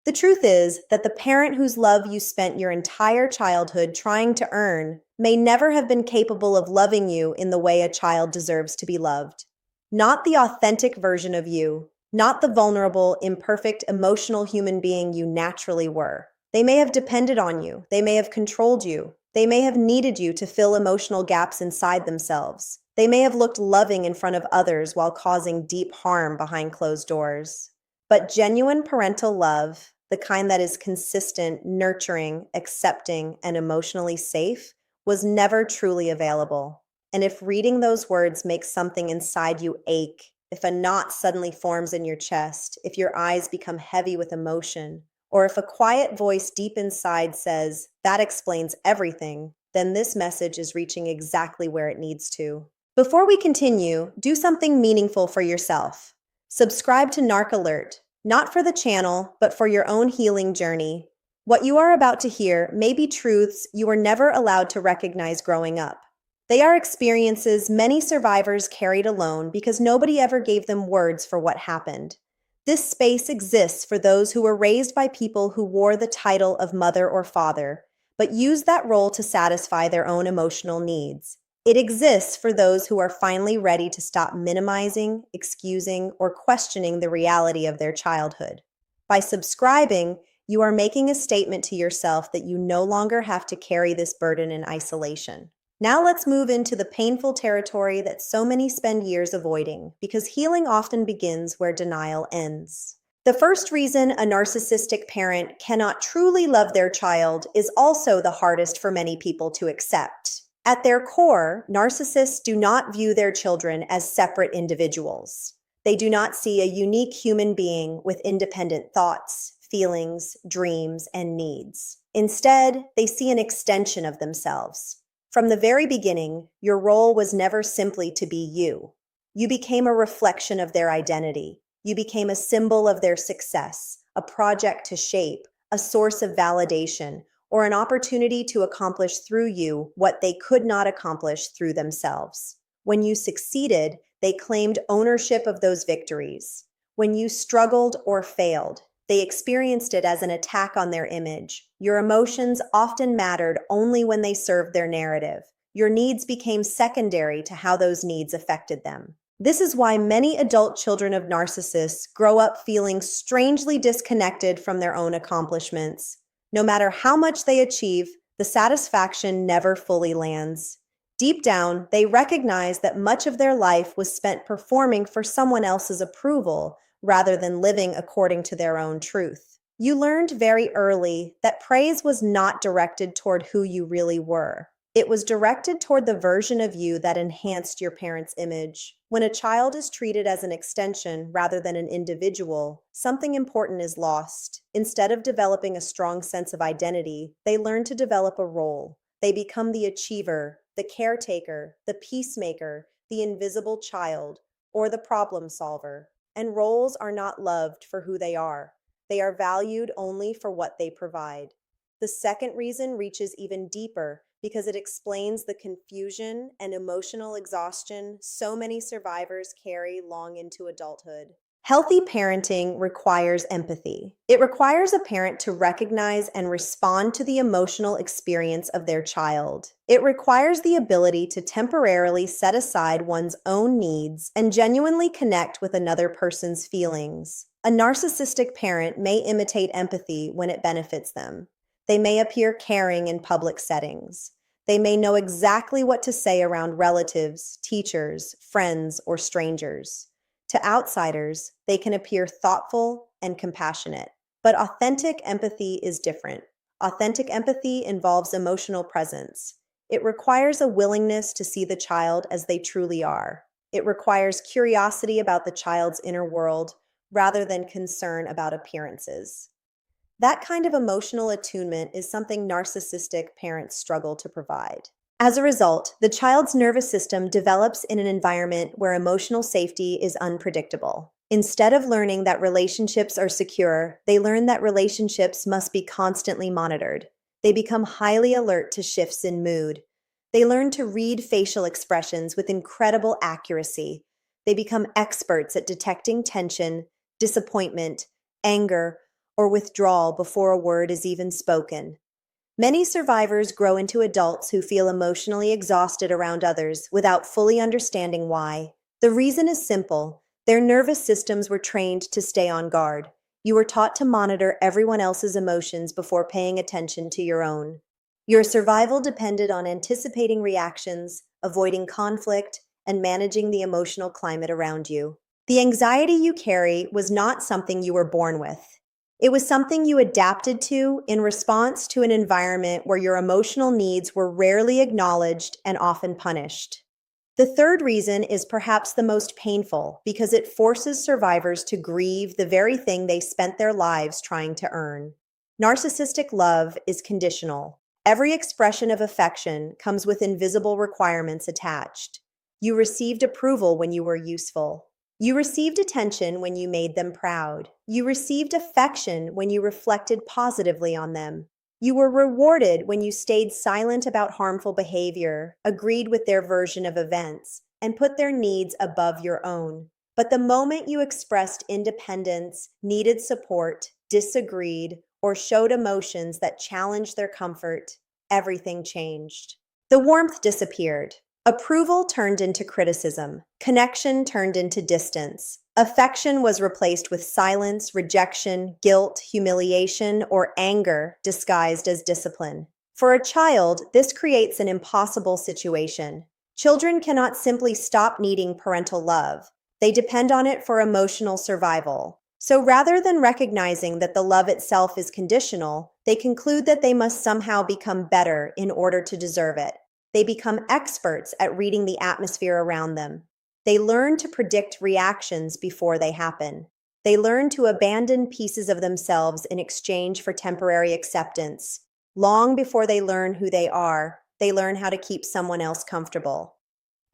The truth is that the parent whose love you spent your entire childhood trying to earn may never have been capable of loving you in the way a child deserves to be loved. Not the authentic version of you, not the vulnerable, imperfect, emotional human being you naturally were. They may have depended on you, they may have controlled you, they may have needed you to fill emotional gaps inside themselves. They may have looked loving in front of others while causing deep harm behind closed doors. But genuine parental love, the kind that is consistent, nurturing, accepting, and emotionally safe, was never truly available. And if reading those words makes something inside you ache, if a knot suddenly forms in your chest, if your eyes become heavy with emotion, or if a quiet voice deep inside says, that explains everything, then this message is reaching exactly where it needs to. Before we continue, do something meaningful for yourself. Subscribe to Narc Alert, not for the channel, but for your own healing journey. What you are about to hear may be truths you were never allowed to recognize growing up. They are experiences many survivors carried alone because nobody ever gave them words for what happened. This space exists for those who were raised by people who wore the title of mother or father, but used that role to satisfy their own emotional needs. It exists for those who are finally ready to stop minimizing, excusing, or questioning the reality of their childhood. By subscribing, you are making a statement to yourself that you no longer have to carry this burden in isolation. Now let's move into the painful territory that so many spend years avoiding, because healing often begins where denial ends. The first reason a narcissistic parent cannot truly love their child is also the hardest for many people to accept. At their core, narcissists do not view their children as separate individuals. They do not see a unique human being with independent thoughts, feelings, dreams, and needs. Instead, they see an extension of themselves. From the very beginning, your role was never simply to be you. You became a reflection of their identity. You became a symbol of their success, a project to shape, a source of validation, or an opportunity to accomplish through you what they could not accomplish through themselves. When you succeeded, they claimed ownership of those victories. When you struggled or failed, they experienced it as an attack on their image. Your emotions often mattered only when they served their narrative. Your needs became secondary to how those needs affected them. This is why many adult children of narcissists grow up feeling strangely disconnected from their own accomplishments. No matter how much they achieve, the satisfaction never fully lands. Deep down, they recognize that much of their life was spent performing for someone else's approval rather than living according to their own truth. You learned very early that praise was not directed toward who you really were. It was directed toward the version of you that enhanced your parents' image. When a child is treated as an extension rather than an individual, something important is lost. Instead of developing a strong sense of identity, they learn to develop a role. They become the achiever, the caretaker, the peacemaker, the invisible child, or the problem solver. And roles are not loved for who they are. They are valued only for what they provide. The second reason reaches even deeper because it explains the confusion and emotional exhaustion so many survivors carry long into adulthood. Healthy parenting requires empathy. It requires a parent to recognize and respond to the emotional experience of their child. It requires the ability to temporarily set aside one's own needs and genuinely connect with another person's feelings. A narcissistic parent may imitate empathy when it benefits them. They may appear caring in public settings. They may know exactly what to say around relatives, teachers, friends, or strangers. To outsiders, they can appear thoughtful and compassionate. But authentic empathy is different. Authentic empathy involves emotional presence. It requires a willingness to see the child as they truly are. It requires curiosity about the child's inner world rather than concern about appearances. That kind of emotional attunement is something narcissistic parents struggle to provide. As a result, the child's nervous system develops in an environment where emotional safety is unpredictable. Instead of learning that relationships are secure, they learn that relationships must be constantly monitored. They become highly alert to shifts in mood. They learn to read facial expressions with incredible accuracy. They become experts at detecting tension, disappointment, anger, or withdrawal before a word is even spoken. Many survivors grow into adults who feel emotionally exhausted around others without fully understanding why. The reason is simple. Their nervous systems were trained to stay on guard. You were taught to monitor everyone else's emotions before paying attention to your own. Your survival depended on anticipating reactions, avoiding conflict, and managing the emotional climate around you. The anxiety you carry was not something you were born with. It was something you adapted to in response to an environment where your emotional needs were rarely acknowledged and often punished. The third reason is perhaps the most painful because it forces survivors to grieve the very thing they spent their lives trying to earn. Narcissistic love is conditional. Every expression of affection comes with invisible requirements attached. You received approval when you were useful. You received attention when you made them proud. You received affection when you reflected positively on them. You were rewarded when you stayed silent about harmful behavior, agreed with their version of events, and put their needs above your own. But the moment you expressed independence, needed support, disagreed, or showed emotions that challenged their comfort, everything changed. The warmth disappeared. Approval turned into criticism. Connection turned into distance. Affection was replaced with silence, rejection, guilt, humiliation, or anger disguised as discipline. For a child, this creates an impossible situation. Children cannot simply stop needing parental love. They depend on it for emotional survival. So rather than recognizing that the love itself is conditional, they conclude that they must somehow become better in order to deserve it. They become experts at reading the atmosphere around them. They learn to predict reactions before they happen. They learn to abandon pieces of themselves in exchange for temporary acceptance. Long before they learn who they are, they learn how to keep someone else comfortable.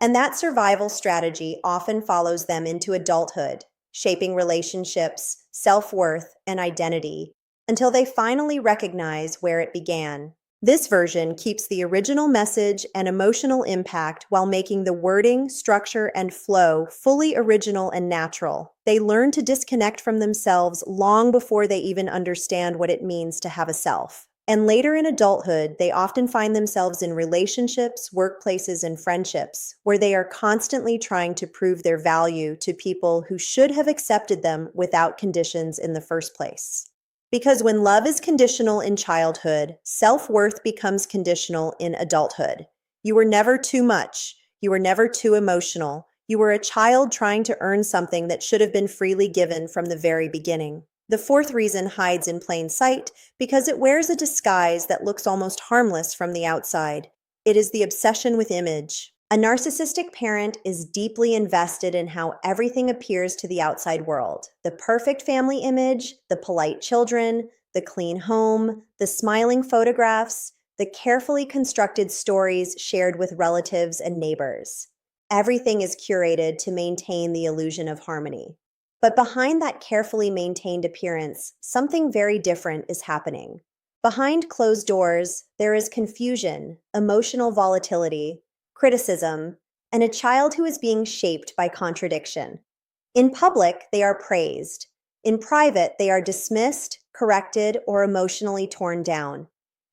And that survival strategy often follows them into adulthood, shaping relationships, self-worth, and identity, until they finally recognize where it began. This version keeps the original message and emotional impact while making the wording, structure, and flow fully original and natural. They learn to disconnect from themselves long before they even understand what it means to have a self. And later in adulthood, they often find themselves in relationships, workplaces, and friendships where they are constantly trying to prove their value to people who should have accepted them without conditions in the first place. Because when love is conditional in childhood, self-worth becomes conditional in adulthood. You were never too much. You were never too emotional. You were a child trying to earn something that should have been freely given from the very beginning. The fourth reason hides in plain sight because it wears a disguise that looks almost harmless from the outside. It is the obsession with image. A narcissistic parent is deeply invested in how everything appears to the outside world. The perfect family image, the polite children, the clean home, the smiling photographs, the carefully constructed stories shared with relatives and neighbors. Everything is curated to maintain the illusion of harmony. But behind that carefully maintained appearance, something very different is happening. Behind closed doors, there is confusion, emotional volatility, criticism, and a child who is being shaped by contradiction. In public, they are praised. In private, they are dismissed, corrected, or emotionally torn down.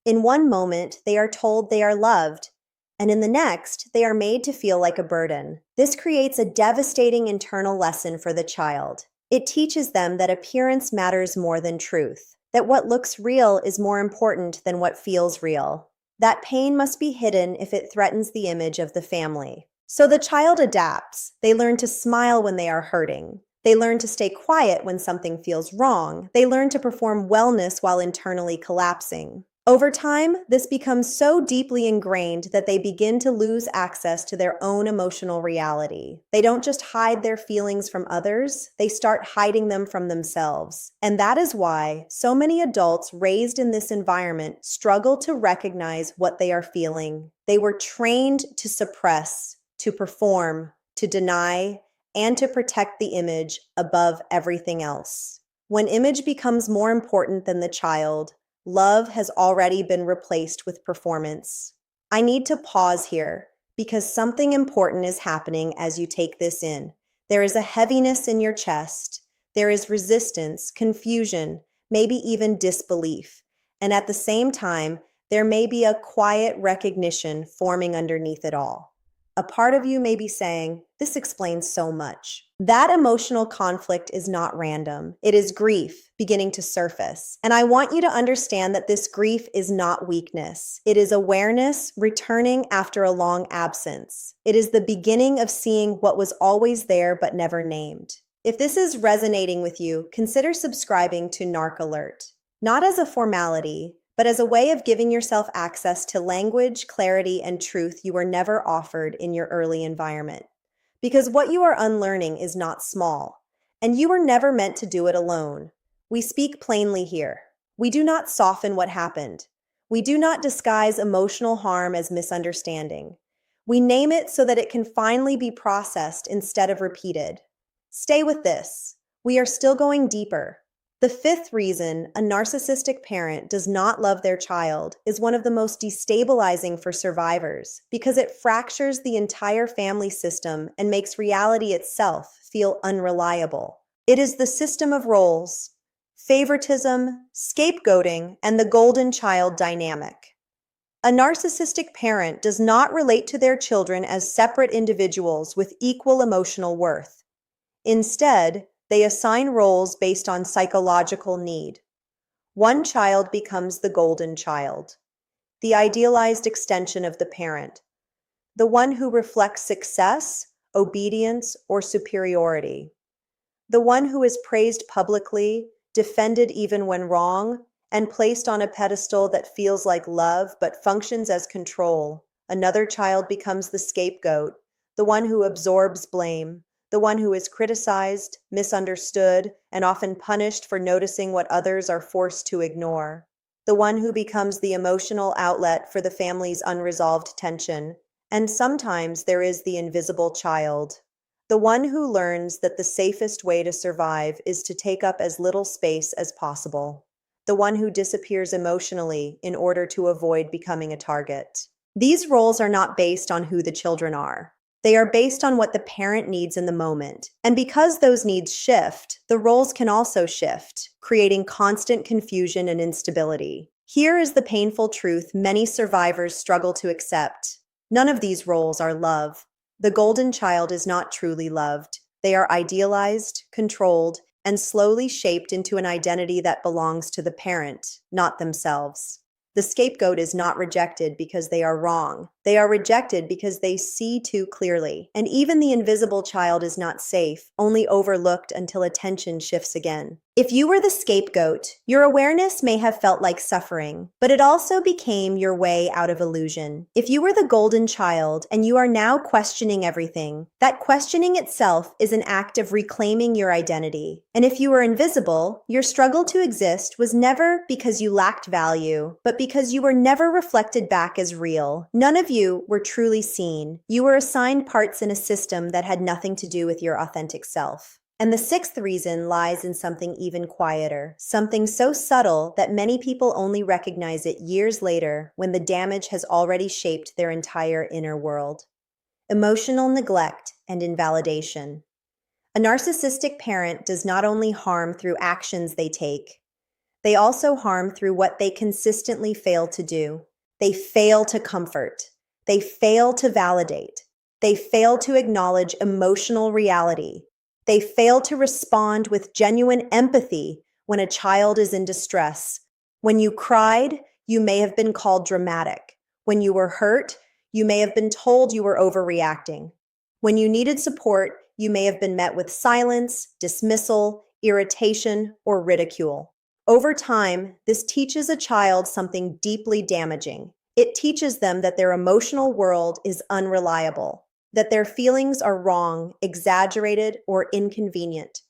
In one moment, they are told they are loved, and in the next, they are made to feel like a burden. This creates a devastating internal lesson for the child. It teaches them that appearance matters more than truth, that what looks real is more important than what feels real. That pain must be hidden if it threatens the image of the family. So the child adapts. They learn to smile when they are hurting. They learn to stay quiet when something feels wrong. They learn to perform wellness while internally collapsing. Over time, this becomes so deeply ingrained that they begin to lose access to their own emotional reality. They don't just hide their feelings from others, they start hiding them from themselves. And that is why so many adults raised in this environment struggle to recognize what they are feeling. They were trained to suppress, to perform, to deny, and to protect the image above everything else. When image becomes more important than the child, love has already been replaced with performance. I need to pause here because something important is happening as you take this in. There is a heaviness in your chest. There is resistance, confusion, maybe even disbelief. And at the same time, there may be a quiet recognition forming underneath it all. A part of you may be saying, "This explains so much." That emotional conflict is not random. It is grief beginning to surface. And I want you to understand that this grief is not weakness. It is awareness returning after a long absence. It is the beginning of seeing what was always there but never named. If this is resonating with you, consider subscribing to Narc Alert. Not as a formality, but as a way of giving yourself access to language, clarity, and truth you were never offered in your early environment. Because what you are unlearning is not small, and you were never meant to do it alone. We speak plainly here. We do not soften what happened. We do not disguise emotional harm as misunderstanding. We name it so that it can finally be processed instead of repeated. Stay with this. We are still going deeper. The fifth reason a narcissistic parent does not love their child is one of the most destabilizing for survivors because it fractures the entire family system and makes reality itself feel unreliable. It is the system of roles, favoritism, scapegoating, and the golden child dynamic. A narcissistic parent does not relate to their children as separate individuals with equal emotional worth. Instead, they assign roles based on psychological need. One child becomes the golden child, the idealized extension of the parent, the one who reflects success, obedience, or superiority, the one who is praised publicly, defended even when wrong, and placed on a pedestal that feels like love but functions as control. Another child becomes the scapegoat, the one who absorbs blame, the one who is criticized, misunderstood, and often punished for noticing what others are forced to ignore. The one who becomes the emotional outlet for the family's unresolved tension. And sometimes there is the invisible child. The one who learns that the safest way to survive is to take up as little space as possible. The one who disappears emotionally in order to avoid becoming a target. These roles are not based on who the children are. They are based on what the parent needs in the moment. And because those needs shift, the roles can also shift, creating constant confusion and instability. Here is the painful truth many survivors struggle to accept. None of these roles are love. The golden child is not truly loved. They are idealized, controlled, and slowly shaped into an identity that belongs to the parent, not themselves. The scapegoat is not rejected because they are wrong. They are rejected because they see too clearly. And even the invisible child is not safe, only overlooked until attention shifts again. If you were the scapegoat, your awareness may have felt like suffering, but it also became your way out of illusion. If you were the golden child and you are now questioning everything, that questioning itself is an act of reclaiming your identity. And if you were invisible, your struggle to exist was never because you lacked value, but because you were never reflected back as real. None of you were truly seen. You were assigned parts in a system that had nothing to do with your authentic self. And the sixth reason lies in something even quieter, something so subtle that many people only recognize it years later when the damage has already shaped their entire inner world. Emotional neglect and invalidation. A narcissistic parent does not only harm through actions they take, they also harm through what they consistently fail to do. They fail to comfort. They fail to validate. They fail to acknowledge emotional reality. They fail to respond with genuine empathy when a child is in distress. When you cried, you may have been called dramatic. When you were hurt, you may have been told you were overreacting. When you needed support, you may have been met with silence, dismissal, irritation, or ridicule. Over time, this teaches a child something deeply damaging. It teaches them that their emotional world is unreliable, that their feelings are wrong, exaggerated, or inconvenient,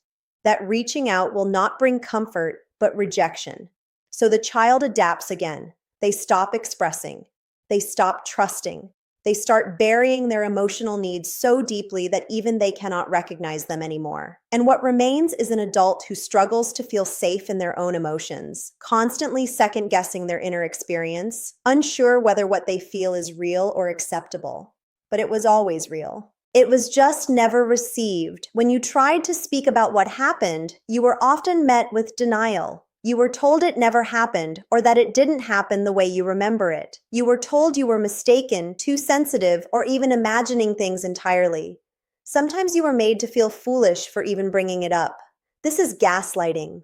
that reaching out will not bring comfort, but rejection. So the child adapts again. They stop expressing. They stop trusting. They start burying their emotional needs so deeply that even they cannot recognize them anymore. And what remains is an adult who struggles to feel safe in their own emotions, constantly second-guessing their inner experience, unsure whether what they feel is real or acceptable. But it was always real. It was just never received. When you tried to speak about what happened, you were often met with denial. You were told it never happened or that it didn't happen the way you remember it. You were told you were mistaken, too sensitive, or even imagining things entirely. Sometimes you were made to feel foolish for even bringing it up. This is gaslighting.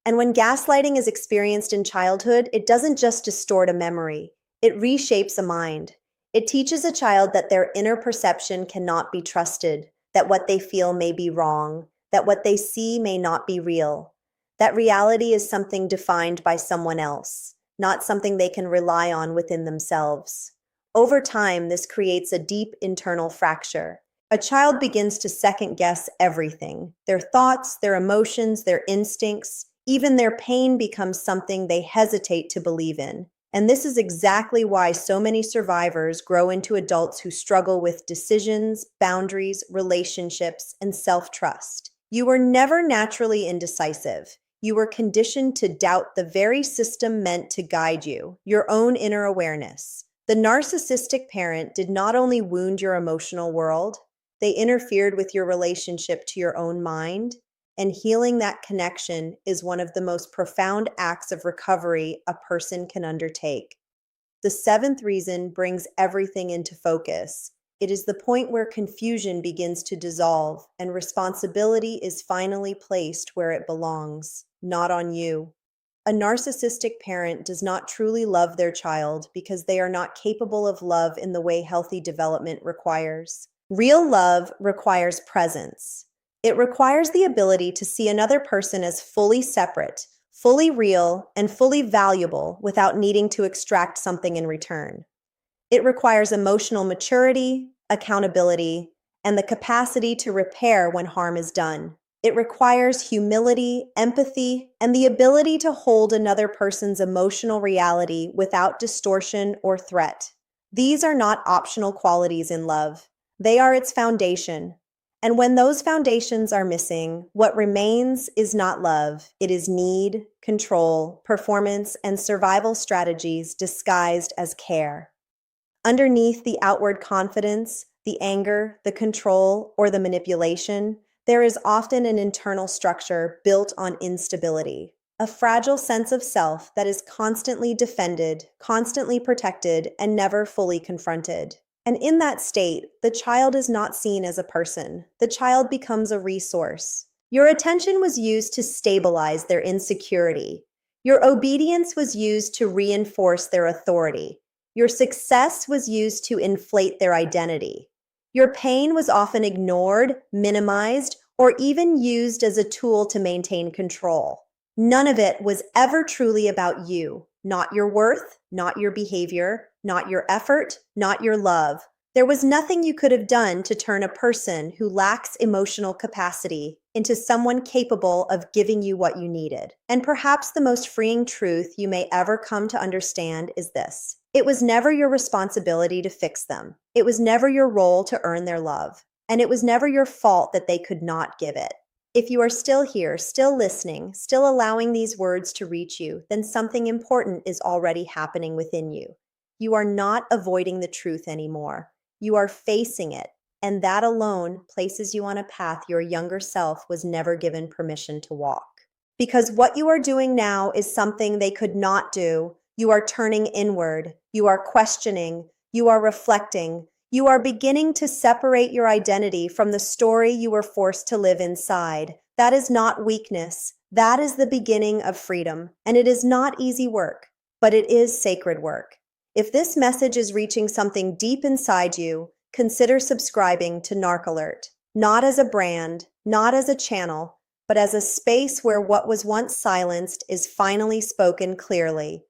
And when gaslighting is experienced in childhood, it doesn't just distort a memory, it reshapes a mind. It teaches a child that their inner perception cannot be trusted, that what they feel may be wrong, that what they see may not be real, that reality is something defined by someone else, not something they can rely on within themselves. Over time, this creates a deep internal fracture. A child begins to second guess everything. Their thoughts, their emotions, their instincts, even their pain becomes something they hesitate to believe in. And this is exactly why so many survivors grow into adults who struggle with decisions, boundaries, relationships, and self-trust. You were never naturally indecisive. You were conditioned to doubt the very system meant to guide you, your own inner awareness. The narcissistic parent did not only wound your emotional world, they interfered with your relationship to your own mind, and healing that connection is one of the most profound acts of recovery a person can undertake. The seventh reason brings everything into focus. It is the point where confusion begins to dissolve and responsibility is finally placed where it belongs, not on you. A narcissistic parent does not truly love their child because they are not capable of love in the way healthy development requires. Real love requires presence. It requires the ability to see another person as fully separate, fully real, and fully valuable without needing to extract something in return. It requires emotional maturity, accountability, and the capacity to repair when harm is done. It requires humility, empathy, and the ability to hold another person's emotional reality without distortion or threat. These are not optional qualities in love. They are its foundation. And when those foundations are missing, what remains is not love. It is need, control, performance, and survival strategies disguised as care. Underneath the outward confidence, the anger, the control, or the manipulation, there is often an internal structure built on instability, a fragile sense of self that is constantly defended, constantly protected, and never fully confronted. And in that state, the child is not seen as a person. The child becomes a resource. Your attention was used to stabilize their insecurity. Your obedience was used to reinforce their authority. Your success was used to inflate their identity. Your pain was often ignored, minimized, or even used as a tool to maintain control. None of it was ever truly about you, not your worth, not your behavior, not your effort, not your love. There was nothing you could have done to turn a person who lacks emotional capacity into someone capable of giving you what you needed. And perhaps the most freeing truth you may ever come to understand is this. It was never your responsibility to fix them. It was never your role to earn their love. And it was never your fault that they could not give it. If you are still here, still listening, still allowing these words to reach you, then something important is already happening within you. You are not avoiding the truth anymore. You are facing it, and that alone places you on a path your younger self was never given permission to walk. Because what you are doing now is something they could not do. You are turning inward. You are questioning. You are reflecting. You are beginning to separate your identity from the story you were forced to live inside. That is not weakness. That is the beginning of freedom. And it is not easy work, but it is sacred work. If this message is reaching something deep inside you, consider subscribing to NarcAlert. Not as a brand, not as a channel, but as a space where what was once silenced is finally spoken clearly.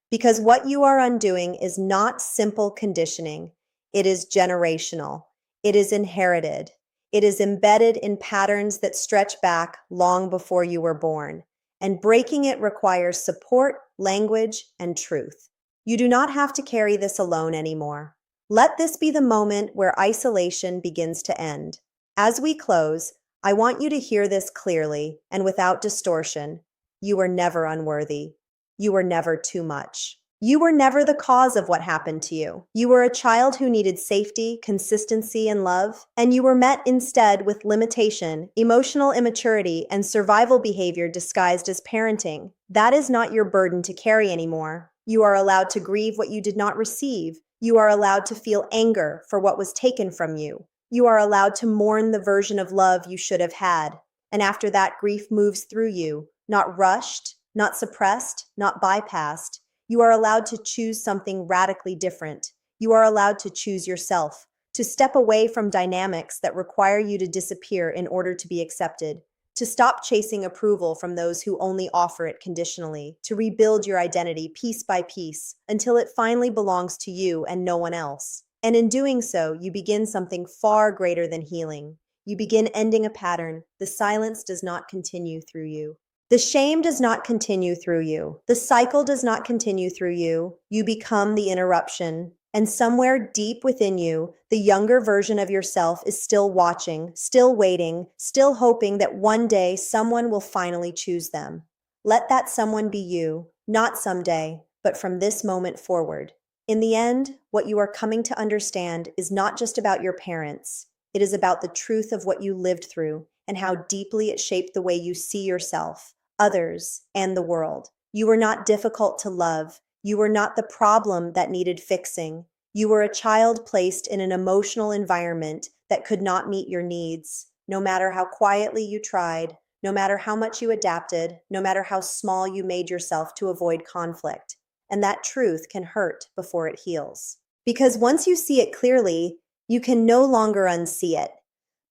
Because what you are undoing is not simple conditioning. It is generational. It is inherited. It is embedded in patterns that stretch back long before you were born. And breaking it requires support, language, and truth. You do not have to carry this alone anymore. Let this be the moment where isolation begins to end. As we close, I want you to hear this clearly and without distortion. You were never unworthy. You were never too much. You were never the cause of what happened to you. You were a child who needed safety, consistency, and love, and you were met instead with limitation, emotional immaturity, and survival behavior disguised as parenting. That is not your burden to carry anymore. You are allowed to grieve what you did not receive. You are allowed to feel anger for what was taken from you. You are allowed to mourn the version of love you should have had. And after that, grief moves through you, not rushed, not suppressed, not bypassed. You are allowed to choose something radically different. You are allowed to choose yourself, to step away from dynamics that require you to disappear in order to be accepted, to stop chasing approval from those who only offer it conditionally, to rebuild your identity piece by piece until it finally belongs to you and no one else. And in doing so, you begin something far greater than healing. You begin ending a pattern. The silence does not continue through you. The shame does not continue through you. The cycle does not continue through you. You become the interruption. And somewhere deep within you, the younger version of yourself is still watching, still waiting, still hoping that one day someone will finally choose them. Let that someone be you, not someday, but from this moment forward. In the end, what you are coming to understand is not just about your parents. It is about the truth of what you lived through and how deeply it shaped the way you see yourself, others, and the world. You were not difficult to love. You were not the problem that needed fixing. You were a child placed in an emotional environment that could not meet your needs, no matter how quietly you tried, no matter how much you adapted, no matter how small you made yourself to avoid conflict. And that truth can hurt before it heals. Because once you see it clearly, you can no longer unsee it.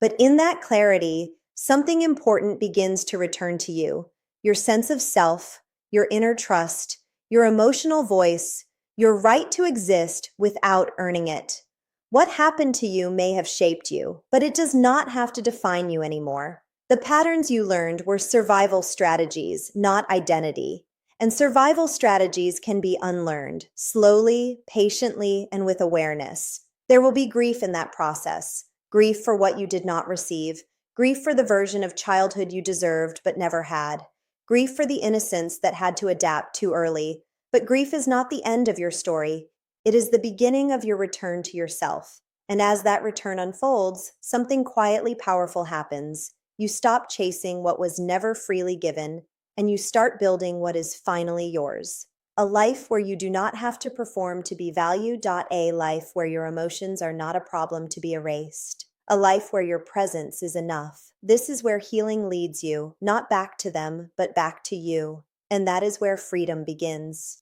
But in that clarity, something important begins to return to you. Your sense of self, your inner trust, your emotional voice, your right to exist without earning it. What happened to you may have shaped you, but it does not have to define you anymore. The patterns you learned were survival strategies, not identity. And survival strategies can be unlearned, slowly, patiently, and with awareness. There will be grief in that process. Grief for what you did not receive. Grief for the version of childhood you deserved but never had. Grief for the innocence that had to adapt too early. But grief is not the end of your story. It is the beginning of your return to yourself. And as that return unfolds, something quietly powerful happens. You stop chasing what was never freely given, and you start building what is finally yours. A life where you do not have to perform to be valued. A life where your emotions are not a problem to be erased. A life where your presence is enough. This is where healing leads you, not back to them, but back to you. And that is where freedom begins.